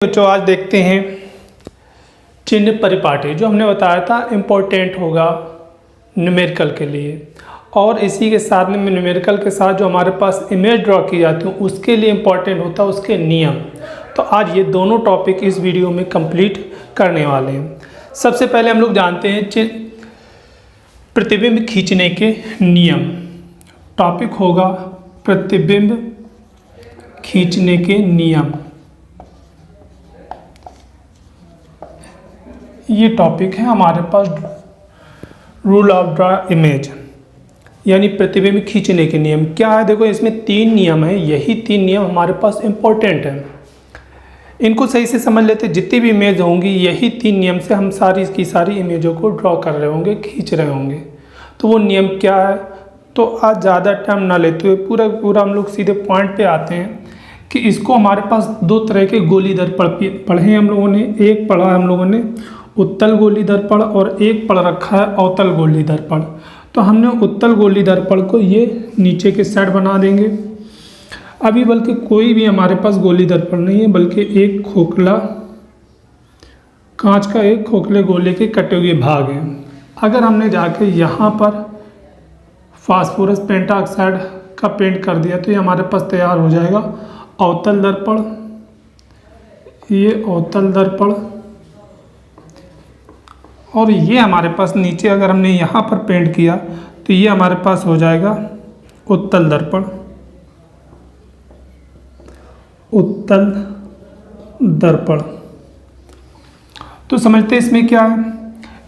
बच्चों आज देखते हैं चिन्ह परिपाटी जो हमने बताया था इम्पोर्टेंट होगा न्यूमेरिकल के लिए। और इसी के साथ में न्यूमेरिकल के साथ जो हमारे पास इमेज ड्रॉ की जाती है उसके लिए इम्पोर्टेंट होता है उसके नियम। तो आज ये दोनों टॉपिक इस वीडियो में कंप्लीट करने वाले हैं। सबसे पहले हम लोग जानते हैं प्रतिबिंब खींचने के नियम। टॉपिक होगा प्रतिबिंब खींचने के नियम। ये टॉपिक है हमारे पास रूल ऑफ ड्रॉ इमेज यानी प्रतिबिंब खींचने के नियम। क्या है देखो, इसमें 3 नियम है। यही 3 नियम हमारे पास इम्पोर्टेंट हैं। इनको सही से समझ लेते, जितनी भी इमेज होंगी यही 3 नियम से हम सारी की सारी इमेजों को ड्रॉ कर रहे होंगे, खींच रहे होंगे। तो वो नियम क्या है, तो आज ज़्यादा टाइम ना लेते हुए पूरा हम लोग सीधे पॉइंट पे आते हैं कि इसको हमारे पास 2 तरह के गोली दर्पण पढ़े हैं हम लोगों ने। एक पढ़ा हम लोगों ने उत्तल गोली दर्पण और एक पढ़ रखा है अवतल गोली दर्पण। तो हमने उत्तल गोली दर्पण को ये नीचे के साइड बना देंगे। अभी बल्कि कोई भी हमारे पास गोली दर्पण नहीं है, बल्कि एक खोखला कांच का एक खोखले गोले के कटे हुए भाग हैं। अगर हमने जाके यहाँ पर फास्फोरस पेंटाऑक्साइड का पेंट कर दिया तो ये हमारे पास तैयार हो जाएगा अवतल दर्पण। ये अवतल दर्पण और ये हमारे पास नीचे अगर हमने यहाँ पर पेंट किया तो ये हमारे पास हो जाएगा उत्तल दर्पण। उत्तल दर्पण। तो समझते हैं इसमें क्या है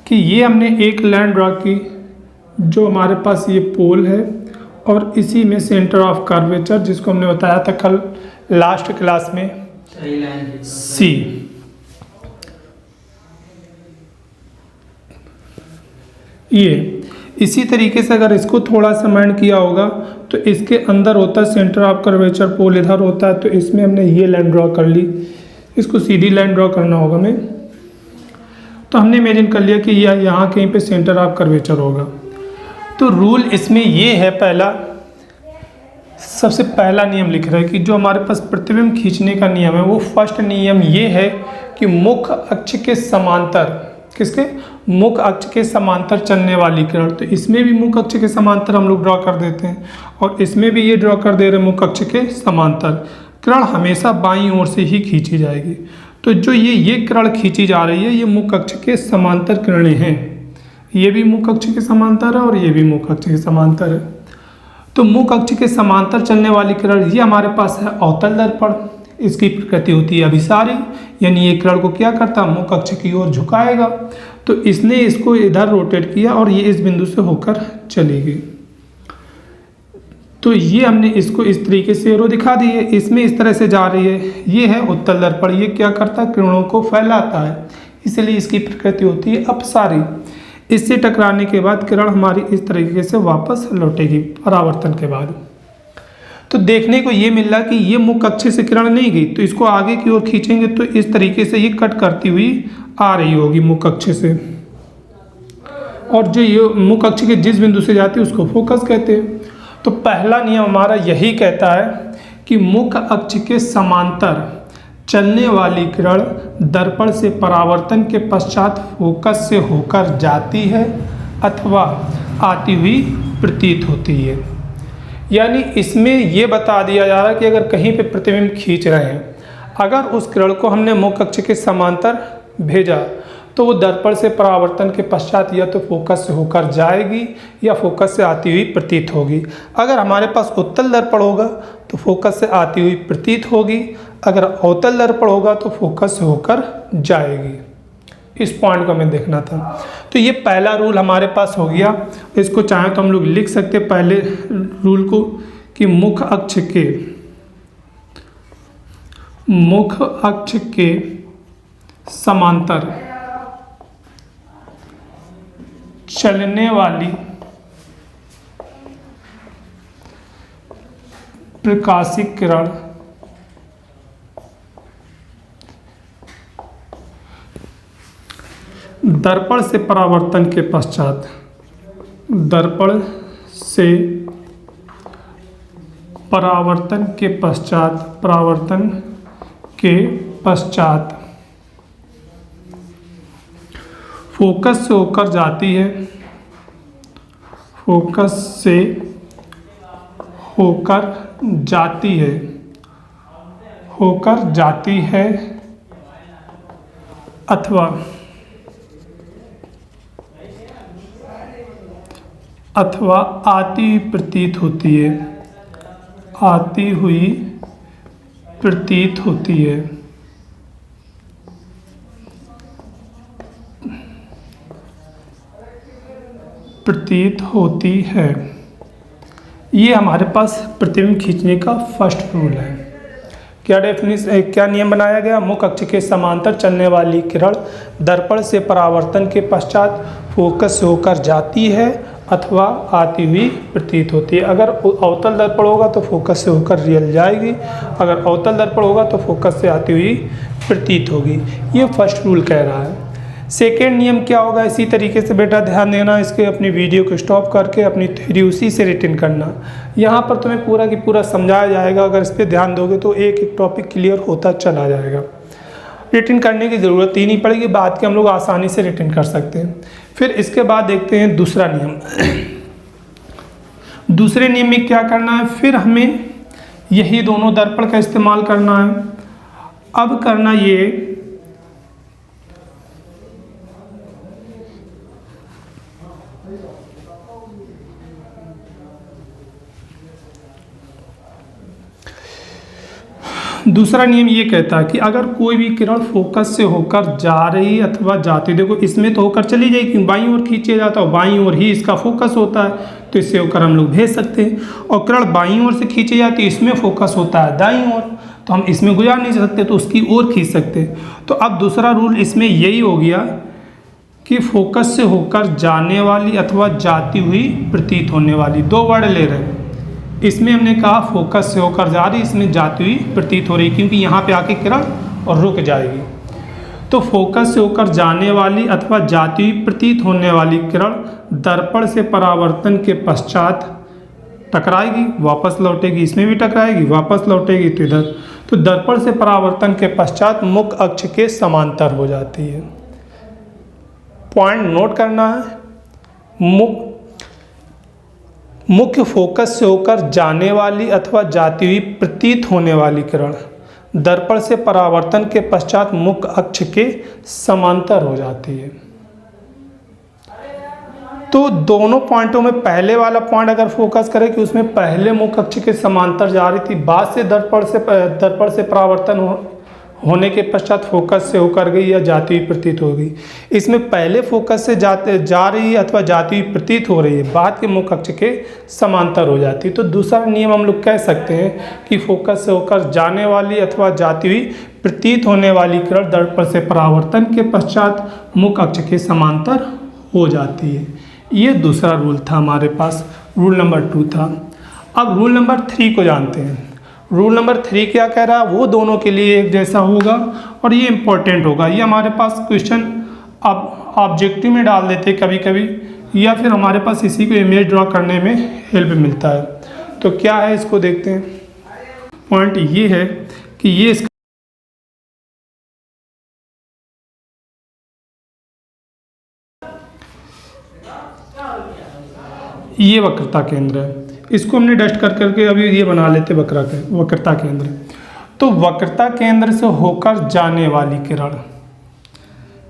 कि ये हमने एक लाइन ड्रॉ की जो हमारे पास ये पोल है और इसी में सेंटर ऑफ कर्वेचर जिसको हमने बताया था कल लास्ट क्लास में सी। ये इसी तरीके से अगर इसको थोड़ा सा माइंड किया होगा तो इसके अंदर होता है सेंटर ऑफ कर्वेचर, पोल इधर होता है। तो इसमें हमने ये लाइन ड्रॉ कर ली, इसको सीधी लाइन ड्रॉ करना होगा हमें। तो हमने इमेजिन कर लिया कि यह यहाँ कहीं पे सेंटर ऑफ कर्वेचर होगा। तो रूल इसमें ये है, पहला सबसे पहला नियम लिख रहा है कि जो हमारे पास प्रतिबिंब खींचने का नियम है वो फर्स्ट नियम ये है कि मुख्य अक्ष के समांतर, किसके मुख्य अक्ष के समांतर चलने वाली किरण। तो इसमें भी मुख्य अक्ष के समांतर हम लोग ड्रॉ कर देते हैं और इसमें भी ये ड्रॉ कर दे रहे हैं मुख्य अक्ष के समांतर। किरण हमेशा बाईं ओर से ही खींची जाएगी। तो जो ये किरण खींची जा रही है ये मुख्य अक्ष के समांतर किरणें हैं। ये भी मुख्य अक्ष के समांतर है और ये भी मुख्य अक्ष के समांतर है। तो मुख्य अक्ष के समांतर चलने वाली किरण ये हमारे पास है अवतल दर्पण। इसकी प्रकृति होती है अभिसारी, यानी ये किरण को क्या करता है मुख्य अक्ष की ओर झुकाएगा। तो इसने इसको इधर रोटेट किया और ये इस बिंदु से होकर चली गई। तो ये हमने इसको इस तरीके से एरो दिखा दी है, इसमें इस तरह से जा रही है। ये है उत्तल दर्पण, ये क्या करता है किरणों को फैलाता है, इसलिए इसकी प्रकृति होती है अपसारी। इससे टकराने के बाद किरण हमारी इस तरीके से वापस लौटेगी परावर्तन के बाद। तो देखने को ये मिल रहा कि ये मुख्य अक्ष से किरण नहीं गई, तो इसको आगे की ओर खींचेंगे तो इस तरीके से ये कट करती हुई आ रही होगी मुख्य अक्ष से। और जो ये मुख्य अक्ष के जिस बिंदु से जाती है उसको फोकस कहते हैं। तो पहला नियम हमारा यही कहता है कि मुख्य अक्ष के समांतर चलने वाली किरण दर्पण से परावर्तन के पश्चात फोकस से होकर जाती है अथवा आती हुई प्रतीत होती है। यानी इसमें यह बता दिया जा रहा है कि अगर कहीं पे प्रतिबिंब खींच रहे हैं, अगर उस किरण को हमने मुख्य अक्ष के समांतर भेजा तो वो दर्पण से परावर्तन के पश्चात या तो फोकस से होकर जाएगी या फोकस से आती हुई प्रतीत होगी। अगर हमारे पास उत्तल दर्पण होगा तो फोकस से आती हुई प्रतीत होगी, अगर अवतल दर्पण होगा तो फोकस से होकर जाएगी। इस पॉइंट को हमें देखना था। तो ये पहला रूल हमारे पास हो गया। इसको चाहे तो हम लोग लिख सकते पहले रूल को कि मुख्य अक्ष के समांतर चलने वाली प्रकाशिक किरण दर्पण से परावर्तन के पश्चात, दर्पण से परावर्तन के पश्चात फोकस से होकर जाती है, फोकस से होकर जाती है, होकर जाती है अथवा आती हुई प्रतीत होती है, आती हुई प्रतीत होती है। प्रतीत होती है। ये हमारे पास प्रतिबिंब खींचने का फर्स्ट रूल है। क्या डेफिनेशन, क्या नियम बनाया गया? मुख्य अक्ष के समांतर चलने वाली किरण दर्पण से परावर्तन के पश्चात फोकस से होकर जाती है अथवा आती हुई प्रतीत होती है। अगर अवतल दर्पण होगा तो फोकस से होकर रियल जाएगी, अगर अवतल दर्पण होगा तो फोकस से आती हुई प्रतीत होगी। ये फर्स्ट रूल कह रहा है। सेकेंड नियम क्या होगा? इसी तरीके से बेटा ध्यान देना, इसके अपनी वीडियो को स्टॉप करके अपनी थ्योरी उसी से रिटन करना। यहाँ पर तुम्हें पूरा की पूरा समझाया जाएगा, अगर इस पर ध्यान दोगे तो एक एक टॉपिक क्लियर होता चला जाएगा। रिटन करने की ज़रूरत ही नहीं पड़ेगी, बाद के हम लोग आसानी से रिटन कर सकते हैं। फिर इसके बाद देखते हैं दूसरा नियम। दूसरे नियम में क्या करना है? फिर हमें यही दोनों दर्पण का इस्तेमाल करना है। अब करना ये दूसरा नियम ये कहता है कि अगर कोई भी किरण फोकस से होकर जा रही अथवा जाती, देखो इसमें तो होकर चली जाएगी, बाईं ओर खींचे जाता है, बाईं ओर ही इसका फोकस होता है, तो इससे होकर हम लोग भेज सकते हैं। और किरण बाईं ओर से खींची जाती है, इसमें फोकस होता है दाईं ओर, तो हम इसमें गुजार नहीं सकते, तो उसकी ओर खींच सकते। तो अब दूसरा रूल इसमें यही हो गया कि फोकस से होकर जाने वाली अथवा जाती हुई प्रतीत होने वाली, दो वर्ड ले रहे हैं। इसमें हमने कहा फोकस से होकर जा रही, इसमें जाती हुई प्रतीत हो रही, क्योंकि यहाँ पे आके किरण और रुक जाएगी। तो फोकस से होकर जाने वाली अथवा जाती हुई प्रतीत होने वाली किरण दर्पण से परावर्तन के पश्चात टकराएगी, वापस लौटेगी, इसमें भी टकराएगी, वापस लौटेगी, तो इधर। तो दर्पण से परावर्तन के पश्चात मुख्य अक्ष के समांतर हो जाती है। पॉइंट नोट करना है, मुख्य फोकस से होकर जाने वाली अथवा जाती हुई प्रतीत होने वाली किरण दर्पण से परावर्तन के पश्चात मुख्य अक्ष के समांतर हो जाती है। तो दोनों पॉइंटों में पहले वाला पॉइंट अगर फोकस करें कि उसमें पहले मुख्य अक्ष के समांतर जा रही थी, बाद से दर्पण से परावर्तन होने के पश्चात फोकस से होकर गई या जाती हुई प्रतीत हो गई। इसमें पहले फोकस से जा रही है अथवा जाती हुई प्रतीत हो रही है, बाद के मुख्य अक्ष के समांतर हो जाती है। तो दूसरा नियम हम लोग कह सकते हैं कि फोकस से होकर जाने वाली अथवा जाती हुई प्रतीत होने वाली किरण दर्पण से परावर्तन के पश्चात मुख्य अक्ष के समांतर हो जाती है। ये दूसरा रूल था हमारे पास, रूल नंबर 2 था। अब रूल नंबर 3 को जानते हैं। रूल नंबर 3 क्या कह रहा है? वो दोनों के लिए एक जैसा होगा और ये इम्पोर्टेंट होगा। ये हमारे पास क्वेश्चन अब ऑब्जेक्टिव में डाल देते कभी कभी, या फिर हमारे पास इसी को इमेज ड्रा करने में हेल्प मिलता है। तो क्या है इसको देखते हैं। पॉइंट ये है कि ये वक्रता केंद्र है, इसको हमने डस्ट कर करके अभी ये बना लेते वक्रता केंद्र। तो वक्रता केंद्र से होकर जाने वाली किरण,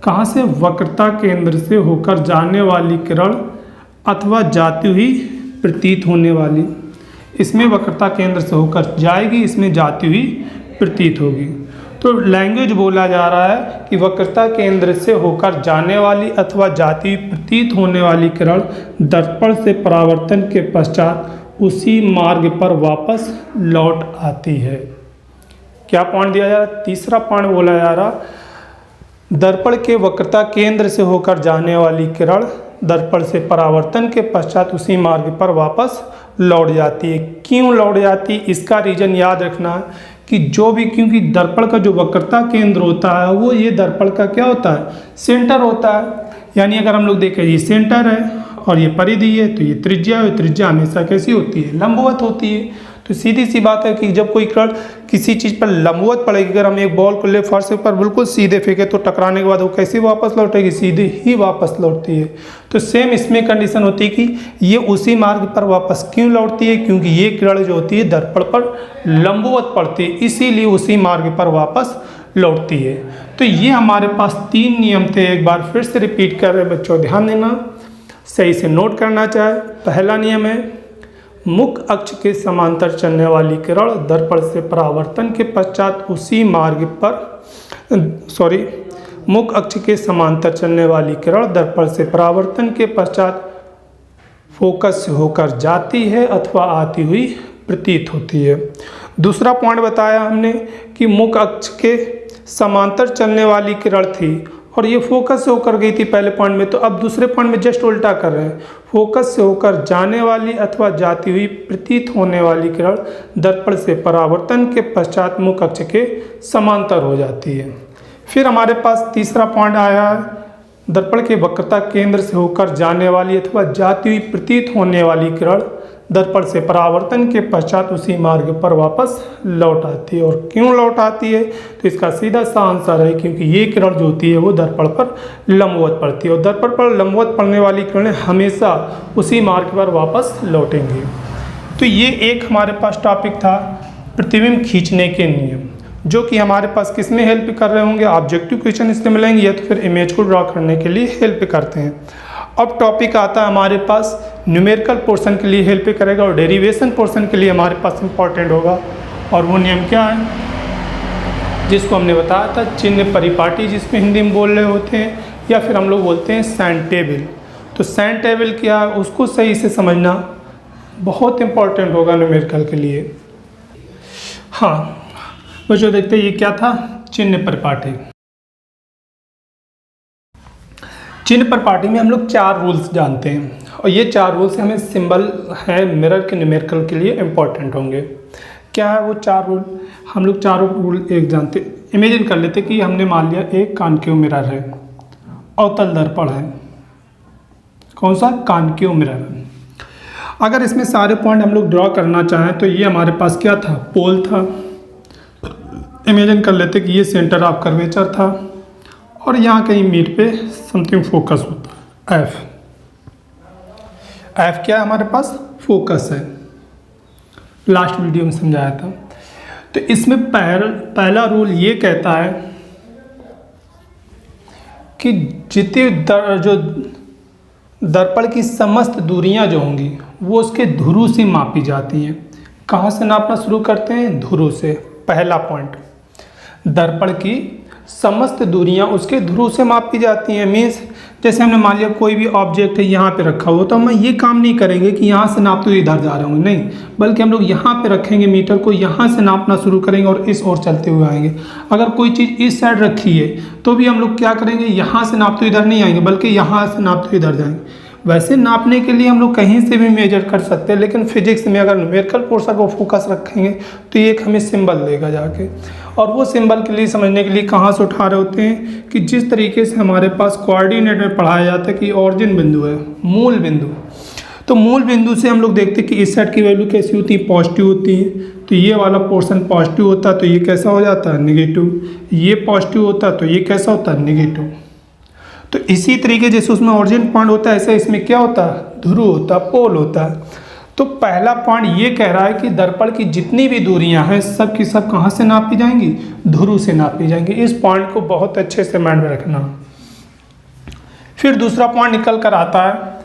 कहाँ से? वक्रता केंद्र से होकर जाने वाली किरण अथवा जाती हुई प्रतीत होने वाली, इसमें वक्रता केंद्र से होकर जाएगी, इसमें जाती हुई प्रतीत होगी। तो लैंग्वेज बोला जा रहा है कि वक्रता केंद्र से होकर जाने वाली अथवा जाती हुई प्रतीत होने वाली किरण दर्पण से परावर्तन के पश्चात उसी मार्ग पर वापस लौट आती है। क्या पॉइंट दिया जा रहा? तीसरा पॉइंट बोला जा रहा, दर्पण के वक्रता केंद्र से होकर जाने वाली किरण दर्पण से परावर्तन के पश्चात उसी मार्ग पर वापस लौट जाती है। क्यों लौट जाती? इसका रीजन याद रखना है कि जो भी, क्योंकि दर्पण का जो वक्रता केंद्र होता है वो ये दर्पण का क्या होता है? सेंटर होता है। यानी अगर हम लोग देखें ये सेंटर है और ये परिधि है, तो ये त्रिज्या है, त्रिज्या हमेशा कैसी होती है? लंबवत होती है। तो सीधी सी बात है कि जब कोई किरण किसी चीज़ पर लंबवत पड़ेगी, अगर हम एक बॉल को ले फर्श पर बिल्कुल सीधे फेंके तो टकराने के बाद वो कैसे वापस लौटेगी, सीधे ही वापस लौटती है। तो सेम इसमें कंडीशन होती है कि ये उसी मार्ग पर वापस क्यों लौटती है, क्योंकि ये किरण जो होती है दर्पण पर लंबवत पड़ती है, इसीलिए उसी मार्ग पर वापस लौटती है। तो ये हमारे पास 3 नियम थे, एक बार फिर से रिपीट कर रहे बच्चों, ध्यान देना, सही से नोट करना चाहे। पहला नियम है मुख्य अक्ष के समांतर चलने वाली किरण दर्पण से परावर्तन के पश्चात उसी मार्ग पर मुख्य अक्ष के समांतर चलने वाली किरण दर्पण से परावर्तन के पश्चात फोकस से होकर जाती है अथवा आती हुई प्रतीत होती है। दूसरा पॉइंट बताया हमने कि मुख्य अक्ष के समांतर चलने वाली किरण थी और ये फोकस से होकर गई थी पहले पॉइंट में, तो अब दूसरे पॉइंट में जस्ट उल्टा कर रहे हैं, फोकस से होकर जाने वाली अथवा जाती हुई प्रतीत होने वाली किरण दर्पण से परावर्तन के पश्चात मुख्य अक्ष के समांतर हो जाती है। फिर हमारे पास तीसरा पॉइंट आया है, दर्पण के वक्रता केंद्र से होकर जाने वाली अथवा जाती हुई प्रतीत होने वाली किरण दर्पण से परावर्तन के पश्चात उसी मार्ग पर वापस लौट आती है। और क्यों लौट आती है, तो इसका सीधा सा आंसर है क्योंकि ये किरण जो होती है वो दर्पण पर लंबवत पड़ती है और दर्पण पर लंबवत पड़ने वाली किरणें हमेशा उसी मार्ग पर वापस लौटेंगी। तो ये एक हमारे पास टॉपिक था प्रतिबिंब खींचने के नियम, जो कि हमारे पास किस में हेल्प कर रहे होंगे, ऑब्जेक्टिव क्वेश्चन इससे मिलेंगे या तो फिर इमेज को ड्रॉ करने के लिए हेल्प करते हैं। अब टॉपिक आता है हमारे पास न्यूमेरिकल पोर्शन के लिए हेल्प करेगा और डेरिवेशन पोर्शन के लिए हमारे पास इंपॉर्टेंट होगा। और वो नियम क्या है, जिसको हमने बताया था चिन्ह परिपाटी, जिसमें हिंदी में बोल रहे होते हैं, या फिर हम लोग बोलते हैं सैंड टेबल। तो सैंड टेबल क्या है उसको सही से समझना बहुत इंपॉर्टेंट होगा न्यूमेरिकल के लिए। हाँ बच्चों देखते हैं ये क्या था, चिन्ह परिपाटी। चिन्ह परिपाटी में हम लोग 4 रूल्स जानते हैं और ये 4 रूल्स हमें सिंबल है मिरर के न्यूमेरिकल के लिए इंपॉर्टेंट होंगे। क्या है वो 4 रूल, हम लोग चारों रूल एक जानते। इमेजिन कर लेते कि हमने मान लिया एक कॉनकेव मिरर है, अवतल दर्पण है, कौन सा, कॉनकेव मिरर है। अगर इसमें सारे पॉइंट हम लोग ड्रॉ करना चाहें तो ये हमारे पास क्या था, पोल था। इमेजिन कर लेते कि ये सेंटर ऑफ कर्वेचर था और यहाँ कहीं मिड पे समथिंग फोकस होता है, एफ क्या है हमारे पास, फोकस है, लास्ट वीडियो में समझाया था। तो इसमें पहला रूल ये कहता है कि जितने जो दर्पण की समस्त दूरियां जो होंगी वो उसके ध्रुव से मापी जाती हैं। कहाँ से नापना शुरू करते हैं, ध्रुव से। पहला पॉइंट, दर्पण की समस्त दूरियां उसके ध्रुव से मापी जाती हैं। मीन्स जैसे हमने मान लिया कोई भी ऑब्जेक्ट है यहाँ पे रखा हुआ, तो हम ये काम नहीं करेंगे कि यहाँ से नापते हुए इधर जा रहे होंगे, नहीं, बल्कि हम लोग यहाँ पे रखेंगे मीटर को, यहाँ से नापना शुरू करेंगे और इस ओर चलते हुए आएंगे। अगर कोई चीज़ इस साइड रखी है तो भी हम लोग क्या करेंगे, यहाँ से नापते हुए इधर नहीं आएंगे बल्कि यहाँ से नापते हुए इधर जाएंगे। वैसे नापने के लिए हम लोग कहीं से भी मेजर कर सकते हैं, लेकिन फिजिक्स में अगर न्यूमेरिकल पोर्शन को फोकस रखेंगे तो ये एक हमें सिंबल देगा जाके, और वो सिंबल के लिए समझने के लिए कहाँ से उठा रहे होते हैं कि जिस तरीके से हमारे पास कोऑर्डिनेट में पढ़ाया जाता है कि ऑरिजिन बिंदु है, मूल बिंदु, तो मूल बिंदु से हम लोग देखते हैं कि इस साइड की वैल्यू कैसी होती है, पॉजिटिव होती है। तो ये वाला पोर्शन पॉजिटिव होता है तो ये कैसा हो जाता है, नेगेटिव। ये पॉजिटिव होता है तो ये कैसा होता है, नेगेटिव। तो इसी तरीके जैसे उसमें ऑरिजिन पॉइंट होता है ऐसे इसमें क्या होता है, ध्रुव होता है, पोल होता है। तो पहला पॉइंट ये कह रहा है कि दर्पण की जितनी भी दूरियां हैं सब की सब कहाँ से नापी जाएंगी, ध्रुव से नापी जाएंगी। इस पॉइंट को बहुत अच्छे से माइंड में रखना। फिर दूसरा पॉइंट निकल कर आता है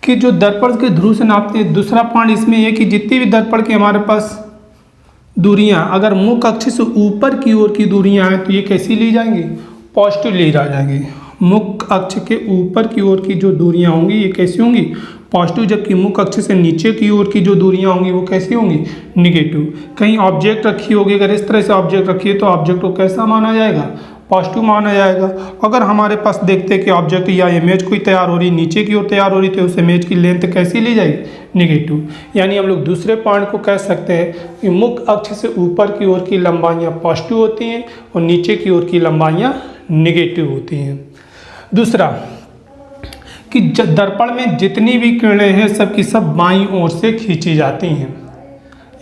कि जो दर्पण के ध्रुव से नापते हैं, दूसरा पॉइंट इसमें यह कि जितनी भी दर्पण की हमारे पास दूरियां अगर मुख्य अक्ष से ऊपर की ओर की दूरियां हैं तो ये कैसी ली जाएंगी, पॉजिटिव ली जा जाएंगी। मुख्य अक्ष के ऊपर की ओर की जो दूरियां होंगी ये कैसी होंगी, पॉजिटिव, जबकि मुख्य अक्ष से नीचे की ओर की जो दूरियां होंगी वो कैसी होंगी, निगेटिव। कहीं ऑब्जेक्ट रखी होगी, अगर इस तरह से ऑब्जेक्ट रखी है तो ऑब्जेक्ट को कैसा माना जाएगा, पॉजिटिव माना जाएगा। अगर हमारे पास देखते हैं कि ऑब्जेक्ट या इमेज कोई तैयार हो रही, नीचे की ओर तैयार हो रही, तो उस इमेज की लेंथ कैसी ली जाएगी, निगेटिव। यानी हम लोग दूसरे पॉइंट को कह सकते हैं कि मुख्य अक्ष से ऊपर की ओर की लंबाइयाँ पॉजिटिव होती हैं और नीचे की ओर की लंबाइयाँ नेगेटिव होती हैं। दूसरा कि दर्पण में जितनी भी किरणें हैं सब की सब बाईं ओर से खींची जाती हैं।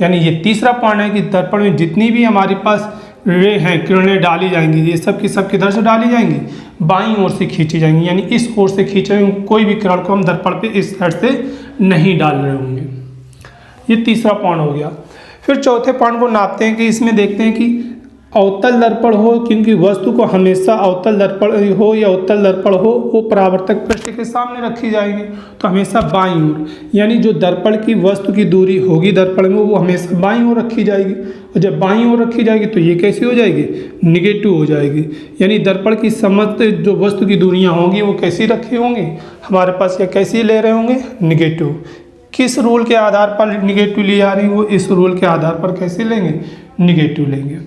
यानी ये तीसरा पॉइंट है कि दर्पण में जितनी भी हमारे पास रे हैं, किरणें डाली जाएंगी, ये सब की सब किधर से डाली जाएंगी, बाईं ओर से खींची जाएंगी, यानी इस ओर से खींच रहे होंगे। कोई भी किरण को हम दर्पण पे इस साइड से नहीं डाल रहे होंगे। ये तीसरा पॉइंट हो गया। फिर चौथे पॉइंट को नापते हैं कि इसमें देखते हैं कि अवतल दर्पण हो, क्योंकि वस्तु को हमेशा अवतल दर्पण हो या उत्तल दर्पण हो वो परावर्तक पृष्ठ के सामने रखी जाएगी, तो हमेशा बाईं ओर, यानी जो दर्पण की वस्तु की दूरी होगी दर्पण में वो हमेशा बाईं ओर रखी जाएगी। और जब बाईं ओर रखी जाएगी तो ये कैसी हो जाएगी, निगेटिव हो जाएगी। यानी दर्पण की समस्त जो वस्तु की दूरियाँ होंगी वो कैसी रखी होंगी हमारे पास, या कैसी ले रहे होंगे, निगेटिव। किस रूल के आधार पर निगेटिव ली जा रही है, वो इस रूल के आधार पर कैसे लेंगे, निगेटिव लेंगे।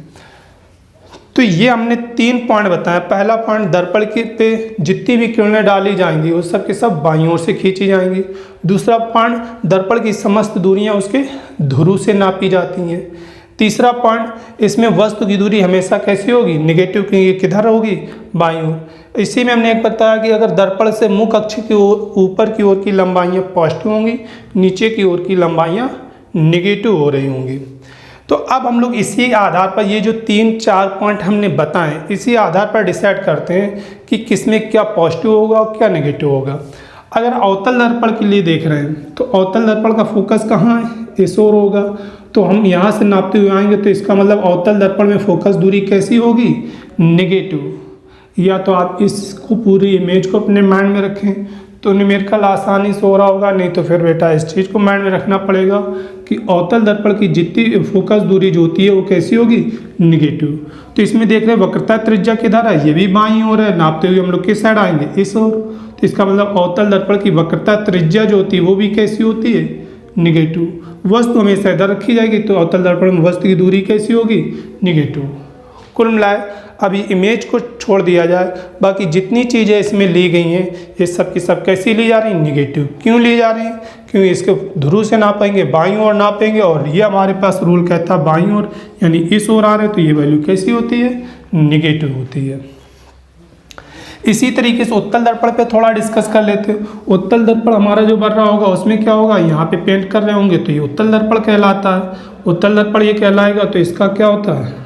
तो ये हमने 3 पॉइंट बताया। पहला पॉइंट, दर्पण के पे जितनी भी किरणें डाली जाएंगी वो सब के सब बाईं ओर से खींची जाएंगी। दूसरा पॉइंट, दर्पण की समस्त दूरियां उसके ध्रुव से नापी जाती हैं। तीसरा पॉइंट, इसमें वस्तु की दूरी हमेशा कैसी होगी, निगेटिव, क्योंकि किधर होगी, बाईं ओर। इसी में हमने एक बताया कि अगर दर्पण से मुख अक्ष की ओर ऊपर की ओर की लंबाइयाँ पॉजिटिव होंगी, नीचे की ओर की लंबाइयाँ निगेटिव हो रही होंगी। तो अब हम लोग इसी आधार पर ये जो 3-4 पॉइंट हमने बताएं, इसी आधार पर डिसाइड करते हैं कि किसमें क्या पॉजिटिव होगा और क्या नेगेटिव होगा। अगर अवतल दर्पण के लिए देख रहे हैं तो अवतल दर्पण का फोकस कहाँ है, इस ओर होगा। तो हम यहाँ से नापते हुए आएंगे तो इसका मतलब अवतल दर्पण में फोकस दूरी कैसी होगी, नेगेटिव। या तो आप इसको पूरी इमेज को अपने माइंड में रखें तो न्यूमेरिकल आसानी से हो रहा होगा, नहीं तो फिर बेटा इस चीज़ को माइंड में रखना पड़ेगा कि अवतल दर्पण की जितनी फोकस दूरी जो होती है वो कैसी होगी, निगेटिव। तो इसमें देख रहे हैं वक्रता त्रिज्या किधर है, ये भी बाईं ओर है। नापते हुए हम लोग किस साइड आएंगे, इस ओर। तो इसका मतलब अवतल दर्पण की वक्रता त्रिज्या जो होती है वो भी कैसी होती है, निगेटिव। वस्तु हमेशा इधर रखी जाएगी तो अवतल दर्पण में वस्तु की दूरी कैसी होगी, निगेटिव। कुल मिलाए अभी इमेज को छोड़ दिया जाए, बाकी जितनी चीज़ें इसमें ली गई हैं ये सब की सब कैसी ली जा रही हैं, निगेटिव। क्यों ली जा रही हैं, क्योंकि इसके ध्रुव से नापेंगे, बाईं ओर नापेंगे, और ये हमारे पास रूल कहता है बाईं ओर, यानी इस ओर आ रहे हैं तो ये वैल्यू कैसी होती है, निगेटिव होती है। इसी तरीके से उत्तल दर्पण पे थोड़ा डिस्कस कर लेते हैं। उत्तल दर्पण हमारा जो बन रहा होगा उसमें क्या होगा, यहाँ पे पेंट कर रहे होंगे तो ये उत्तल दर्पण कहलाता है। उत्तल दर्पण ये कहलाएगा तो इसका क्या होता है,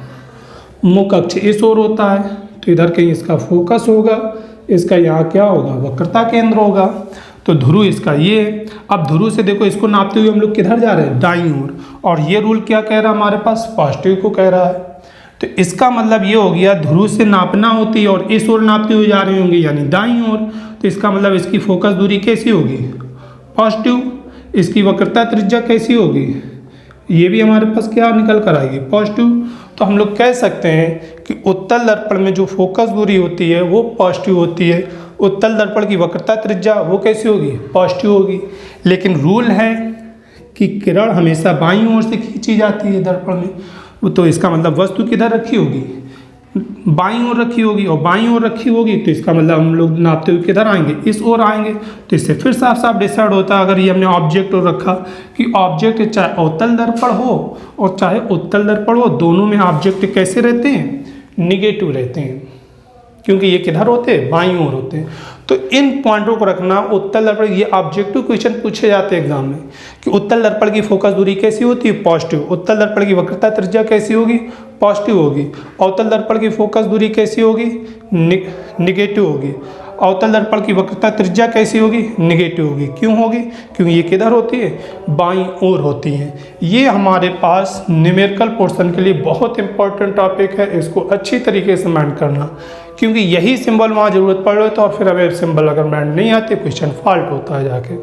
मुख अक्ष इस ओर होता है, तो इधर कहीं इसका फोकस होगा, इसका यहाँ क्या होगा, वक्रता केंद्र होगा। तो ध्रुव इसका ये है। अब ध्रुव से देखो इसको नापते हुए हम लोग किधर जा रहे हैं, दाईं ओर। और ये रूल क्या कह रहा है हमारे पास, पॉजिटिव को कह रहा है। तो इसका मतलब ये हो गया ध्रुव से नापना होती है और इस ओर नापते हुए जा रहे होंगे, यानी दाईं ओर। तो इसका मतलब इसकी फोकस दूरी कैसी होगी, पॉजिटिव। इसकी वक्रता त्रिज्या कैसी होगी, ये भी हमारे पास क्या निकल कर आएगी, पॉजिटिव। तो हम लोग कह सकते हैं कि उत्तल दर्पण में जो फोकस दूरी होती है वो पॉजिटिव होती है। उत्तल दर्पण की वक्रता त्रिज्या वो कैसी होगी, पॉजिटिव होगी। लेकिन रूल है कि किरण हमेशा बाईं ओर से खींची जाती है दर्पण में, तो इसका मतलब वस्तु किधर रखी होगी, बाईं ओर रखी होगी। और बाईं ओर रखी होगी तो इसका मतलब हम लोग नापते हुए किधर आएंगे, इस ओर आएंगे। तो इससे फिर साफ साफ डिसाइड होता है, अगर ये हमने ऑब्जेक्ट रखा कि ऑब्जेक्ट चाहे अवतल दर्पण हो और चाहे उत्तल दर्पण हो, दोनों में ऑब्जेक्ट कैसे रहते हैं, निगेटिव रहते हैं, क्योंकि ये किधर होते हैं, बाईं ओर होते हैं। तो इन पॉइंटों को रखना। उत्तल दर्पण, ये ऑब्जेक्टिव क्वेश्चन पूछे जाते हैं एग्जाम में कि उत्तल दर्पण की फोकस दूरी कैसी होती है, पॉजिटिव। उत्तल दर्पण की वक्रता त्रिज्या कैसी होगी, पॉजिटिव होगी। अवतल दर्पण की फोकस दूरी कैसी होगी, निगेटिव होगी। अवतल दर्पण की वक्रता त्रिज्या कैसी होगी, निगेटिव होगी। क्यों होगी, क्योंकि ये किधर होती है, बाईं ओर होती है। ये हमारे पास न्यूमेरिकल पोर्शन के लिए बहुत इंपॉर्टेंट टॉपिक है, इसको अच्छी तरीके से माइंड करना, क्योंकि यही सिंबल वहाँ ज़रूरत पड़ रही है। तो और फिर अगर सिंबल अगर माइंड नहीं आते, क्वेश्चन फॉल्ट होता है जाके।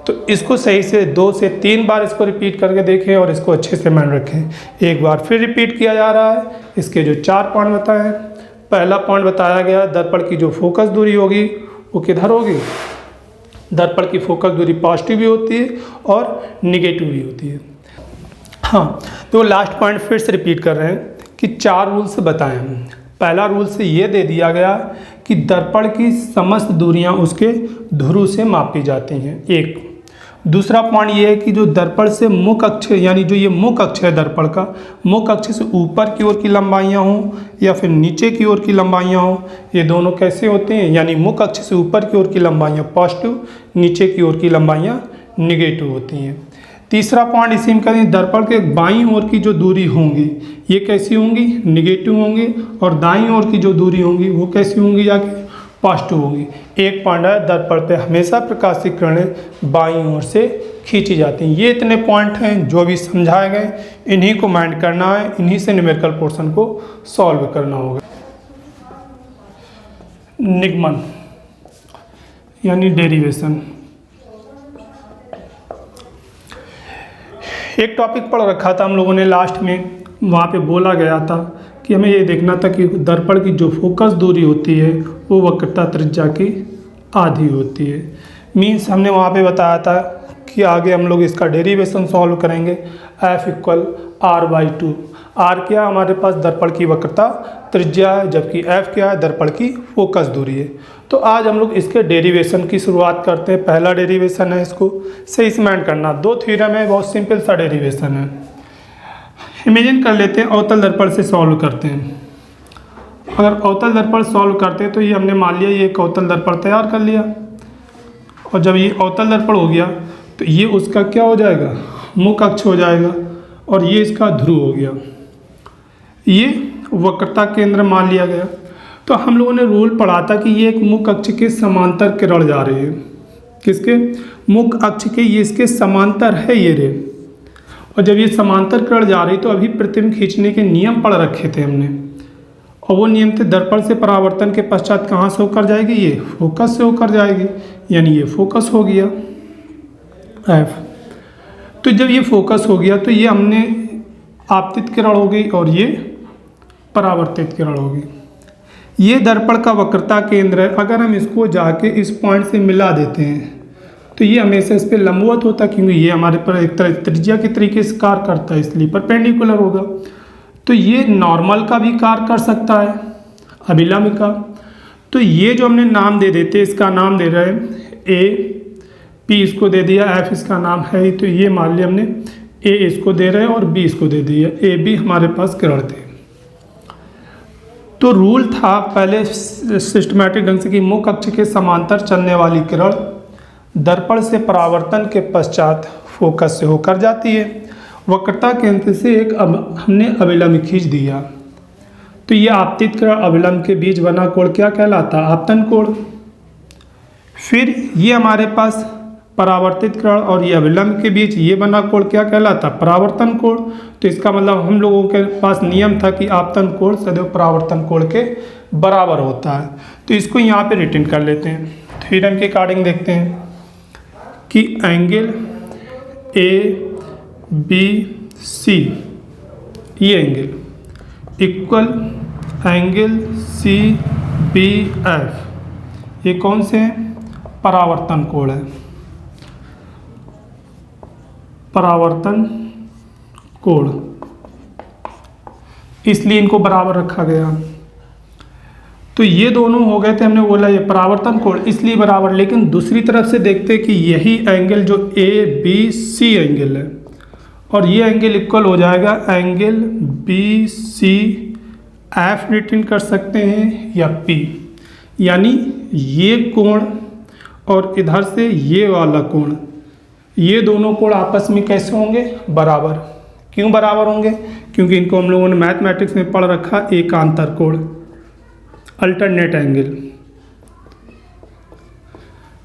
तो इसको सही से 2 से 3 बार इसको रिपीट करके देखें और इसको अच्छे से माइंड रखें। एक बार फिर रिपीट किया जा रहा है। इसके जो 4 पॉइंट बताए, पहला पॉइंट बताया गया दर्पण की जो फोकस दूरी होगी वो किधर होगी, दर्पण की फोकस दूरी पॉजिटिव भी होती है और निगेटिव भी होती है। हाँ, तो लास्ट पॉइंट फिर से रिपीट कर रहे हैं कि 4 रूल्स बताएं। पहला रूल से ये दे दिया गया कि दर्पण की समस्त दूरियां उसके ध्रुव से मापी जाती हैं, एक। दूसरा पॉइंट ये है कि जो दर्पण से मुख अक्ष, यानी जो ये मुख अक्ष है दर्पण का, मुख अक्ष से ऊपर की ओर की लंबाइयाँ हों या फिर नीचे की ओर की लंबाइयाँ हों, ये दोनों कैसे होते हैं, यानी मुख अक्ष से ऊपर की ओर की लंबाइयाँ पॉजिटिव, नीचे की ओर की लंबाइयाँ निगेटिव होती हैं। तीसरा पॉइंट इसी में करें, दर्पण के बाईं ओर की जो दूरी होंगी ये कैसी होंगी, निगेटिव होंगी, और दाईं ओर की जो दूरी होंगी वो कैसी होंगी, जाके पॉजिटिव होगी। एक पॉइंट है, दर्पण पे हमेशा प्रकाश की किरणें बाईं ओर से खींची जाती हैं। ये इतने पॉइंट हैं जो भी समझाए गए, इन्हीं को माइंड करना है, इन्हीं से न्यूमेरिकल पोर्शन को सॉल्व करना होगा। निगमन यानी डेरिवेशन। एक टॉपिक पढ़ रखा था हम लोगों ने लास्ट में, वहाँ पे बोला गया था कि हमें ये देखना था कि दर्पण की जो फोकस दूरी होती है वो वक्रता त्रिज्या की आधी होती है। मीन्स हमने वहाँ पे बताया था कि आगे हम लोग इसका डेरिवेशन सॉल्व करेंगे। F equal R/2। R क्या हमारे पास दर्पण की वक्रता त्रिज्या है, जबकि F क्या है, दर्पण की फोकस दूरी है। तो आज हम लोग इसके डेरिवेशन की शुरुआत करते हैं। पहला डेरिवेशन है, इसको सही से माइंड करना। दो थ्योरम है, बहुत सिंपल सा डेरिवेशन है। इमेजिन कर लेते हैं अवतल दर्पण से सॉल्व करते हैं। अगर अवतल दर्पण सॉल्व करते हैं तो ये हमने मान लिया ये एक अवतल दर्पण तैयार कर लिया, और जब ये अवतल दर्पण हो गया तो ये उसका क्या हो जाएगा, मुख्य अक्ष हो जाएगा, और ये इसका ध्रुव हो गया। ये वक्रता केंद्र मान लिया गया। तो हम लोगों ने रूल पढ़ा था कि ये एक मुख्य अक्ष के समांतर किरण जा रही है। किसके, मुख्य अक्ष के, ये इसके समांतर है ये रे। और जब ये समांतर किरण जा रही तो अभी प्रतिबिंब खींचने के नियम पढ़ रखे थे हमने, और वो नियम थे दर्पण से परावर्तन के पश्चात कहाँ से होकर जाएगी, ये फोकस से होकर जाएगी, यानी ये फोकस हो गया F। तो जब ये फोकस हो गया तो ये हमने आपतित किरण हो गई और ये परावर्तित किरण होगी। ये दर्पण का वक्रता केंद्र है। अगर हम इसको जाके इस पॉइंट से मिला देते हैं तो ये हमेशा इस पर लंबवत होता है, क्योंकि ये हमारे पर एक तरह त्रिज्या के तरीके से कार्य करता है, इसलिए परपेंडिकुलर होगा। तो ये नॉर्मल का भी कार्य कर सकता है, अभिलंब का। तो ये जो हमने नाम दे देते, इसका नाम दे रहे हैं ए, पी इसको दे दिया, एफ इसका नाम है, तो ये मान लिया हमने ए इसको दे रहे हैं और बी इसको दे दिया। ए बी हमारे पास किरण थे। तो रूल था पहले सिस्टमैटिक ढंग से कि मुख्य अक्ष के समांतर चलने वाली किरण दर्पण से परावर्तन के पश्चात फोकस से होकर जाती है। वक्रता केंद्र से एक हमने अभिलंब खींच दिया, तो ये आपतित किरण अभिलंब के बीच बना कोण क्या कहलाता, आपतन कोण। फिर ये हमारे पास परावर्तित किरण और ये अभिलंब के बीच ये बना कोण क्या कहलाता, परावर्तन कोण। तो इसका मतलब हम लोगों के पास नियम था कि आपतन कोण सदैव परावर्तन कोण के बराबर होता है। तो इसको यहाँ पे रिटर्न कर लेते हैं। थ्योरम के अकॉर्डिंग देखते हैं कि एंगल ABC, ये एंगल इक्वल एंगल CBF, ये कौन से हैं, परावर्तन कोण है, परावर्तन कोण, इसलिए इनको बराबर रखा गया। तो ये दोनों हो गए थे, हमने बोला ये परावर्तन कोण इसलिए बराबर। लेकिन दूसरी तरफ से देखते हैं कि यही एंगल जो ABC एंगल है और ये एंगल इक्वल हो जाएगा एंगल BCF, रिटर्न कर सकते हैं, या P, यानी ये कोण और इधर से ये वाला कोण, ये दोनों कोण आपस में कैसे होंगे, बराबर। क्यों बराबर होंगे, क्योंकि इनको हम लोगों ने मैथमेटिक्स में पढ़ रखा एकांतर कोण, अल्टरनेट एंगल,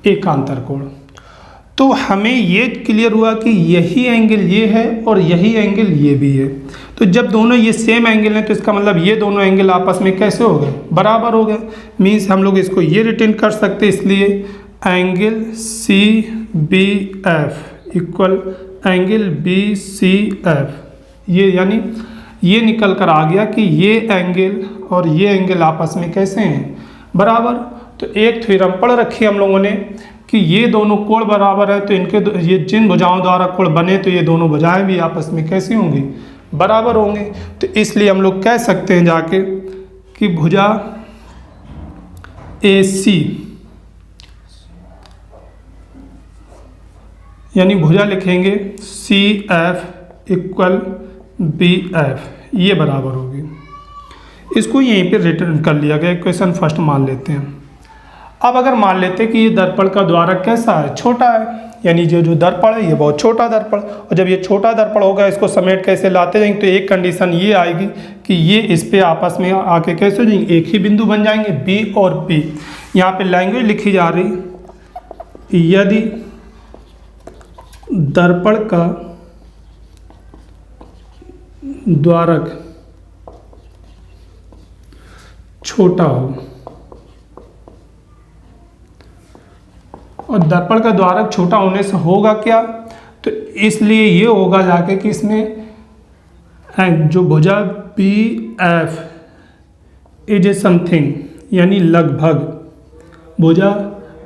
एकांतर कोण। तो हमें ये क्लियर हुआ कि यही एंगल ये है और यही एंगल ये भी है। तो जब दोनों ये सेम एंगल हैं तो इसका मतलब ये दोनों एंगल आपस में कैसे हो गए, बराबर हो गए। मीन्स हम लोग इसको ये रिटर्न कर सकते, इसलिए angle CBF equal angle BCF, ये यानी ये निकल कर आ गया कि ये एंगल और ये एंगल आपस में कैसे हैं, बराबर। तो एक थ्योरम पढ़ रखी हम लोगों ने कि ये दोनों कोण बराबर है, तो इनके ये जिन भुजाओं द्वारा कोण बने तो ये दोनों भुजाएं भी आपस में कैसी होंगी, बराबर होंगे। तो इसलिए हम लोग कह सकते हैं जाके कि भुजा AC यानी भुजा लिखेंगे CF इक्वल BF, ये बराबर होगी। इसको यहीं पे रिटर्न कर लिया गया, क्वेश्चन फर्स्ट मान लेते हैं। अब अगर मान लेते कि ये दर्पण का द्वारक कैसा है, छोटा है, यानी जो दर्पण है ये बहुत छोटा दर्पण, और जब ये छोटा दर्पण होगा इसको समेट कैसे लाते जाएंगे, तो एक कंडीशन ये आएगी कि ये इस पे आपस में आके कैसे हो जाएंगे, एक ही बिंदु बन जाएंगे बी और पी। यहाँ पे लैंग्वेज लिखी जा रही, यदि दर्पण का द्वारक छोटा हो, और दर्पण का द्वारक छोटा होने से होगा क्या, तो इसलिए ये होगा जाके कि इसमें जो भुजा B F is a something, यानी लगभग भुजा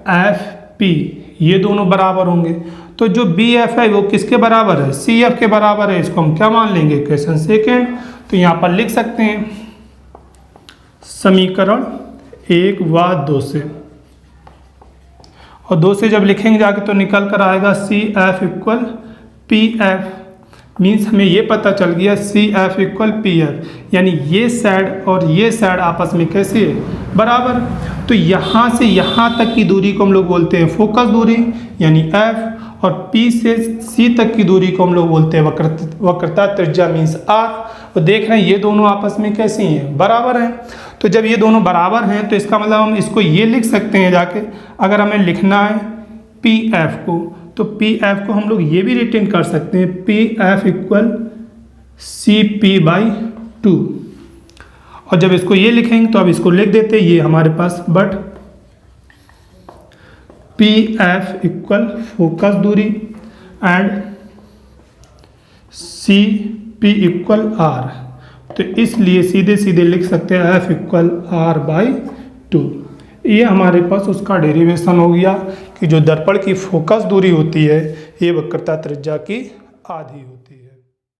एफ पी ये दोनों बराबर होंगे। तो जो बी एफ है वो किसके बराबर है, सी एफ के बराबर है। इसको हम क्या मान लेंगे, क्वेश्चन सेकेंड। तो यहाँ पर लिख सकते हैं समीकरण 1 व 2 से, और 2 से जब लिखेंगे जाके तो निकल कर आएगा C F equal P F, means हमें ये पता चल गया C F equal P F, यानी ये साइड और ये साइड आपस में कैसे है, बराबर। तो यहाँ से यहाँ तक की दूरी को हम लोग बोलते हैं फोकस दूरी यानी एफ, और P से C तक की दूरी को हम लोग बोलते हैं वक्रता त्रिज्या मीन्स R। तो देख रहे हैं ये दोनों आपस में कैसी हैं, बराबर हैं। तो जब ये दोनों बराबर हैं तो इसका मतलब हम इसको ये लिख सकते हैं जाके, अगर हमें लिखना है PF को, तो PF को हम लोग ये भी रिटेन कर सकते हैं PF इक्वल CP/2। और जब इसको ये लिखेंगे तो अब इसको लिख देते हैं ये हमारे पास, बट PF इक्वल फोकस दूरी एंड CP इक्वल R। तो इसलिए सीधे सीधे लिख सकते हैं F इक्वल R/2। ये हमारे पास उसका डेरिवेशन हो गया कि जो दर्पण की फोकस दूरी होती है ये वक्रता त्रिज्या की आधी होती है।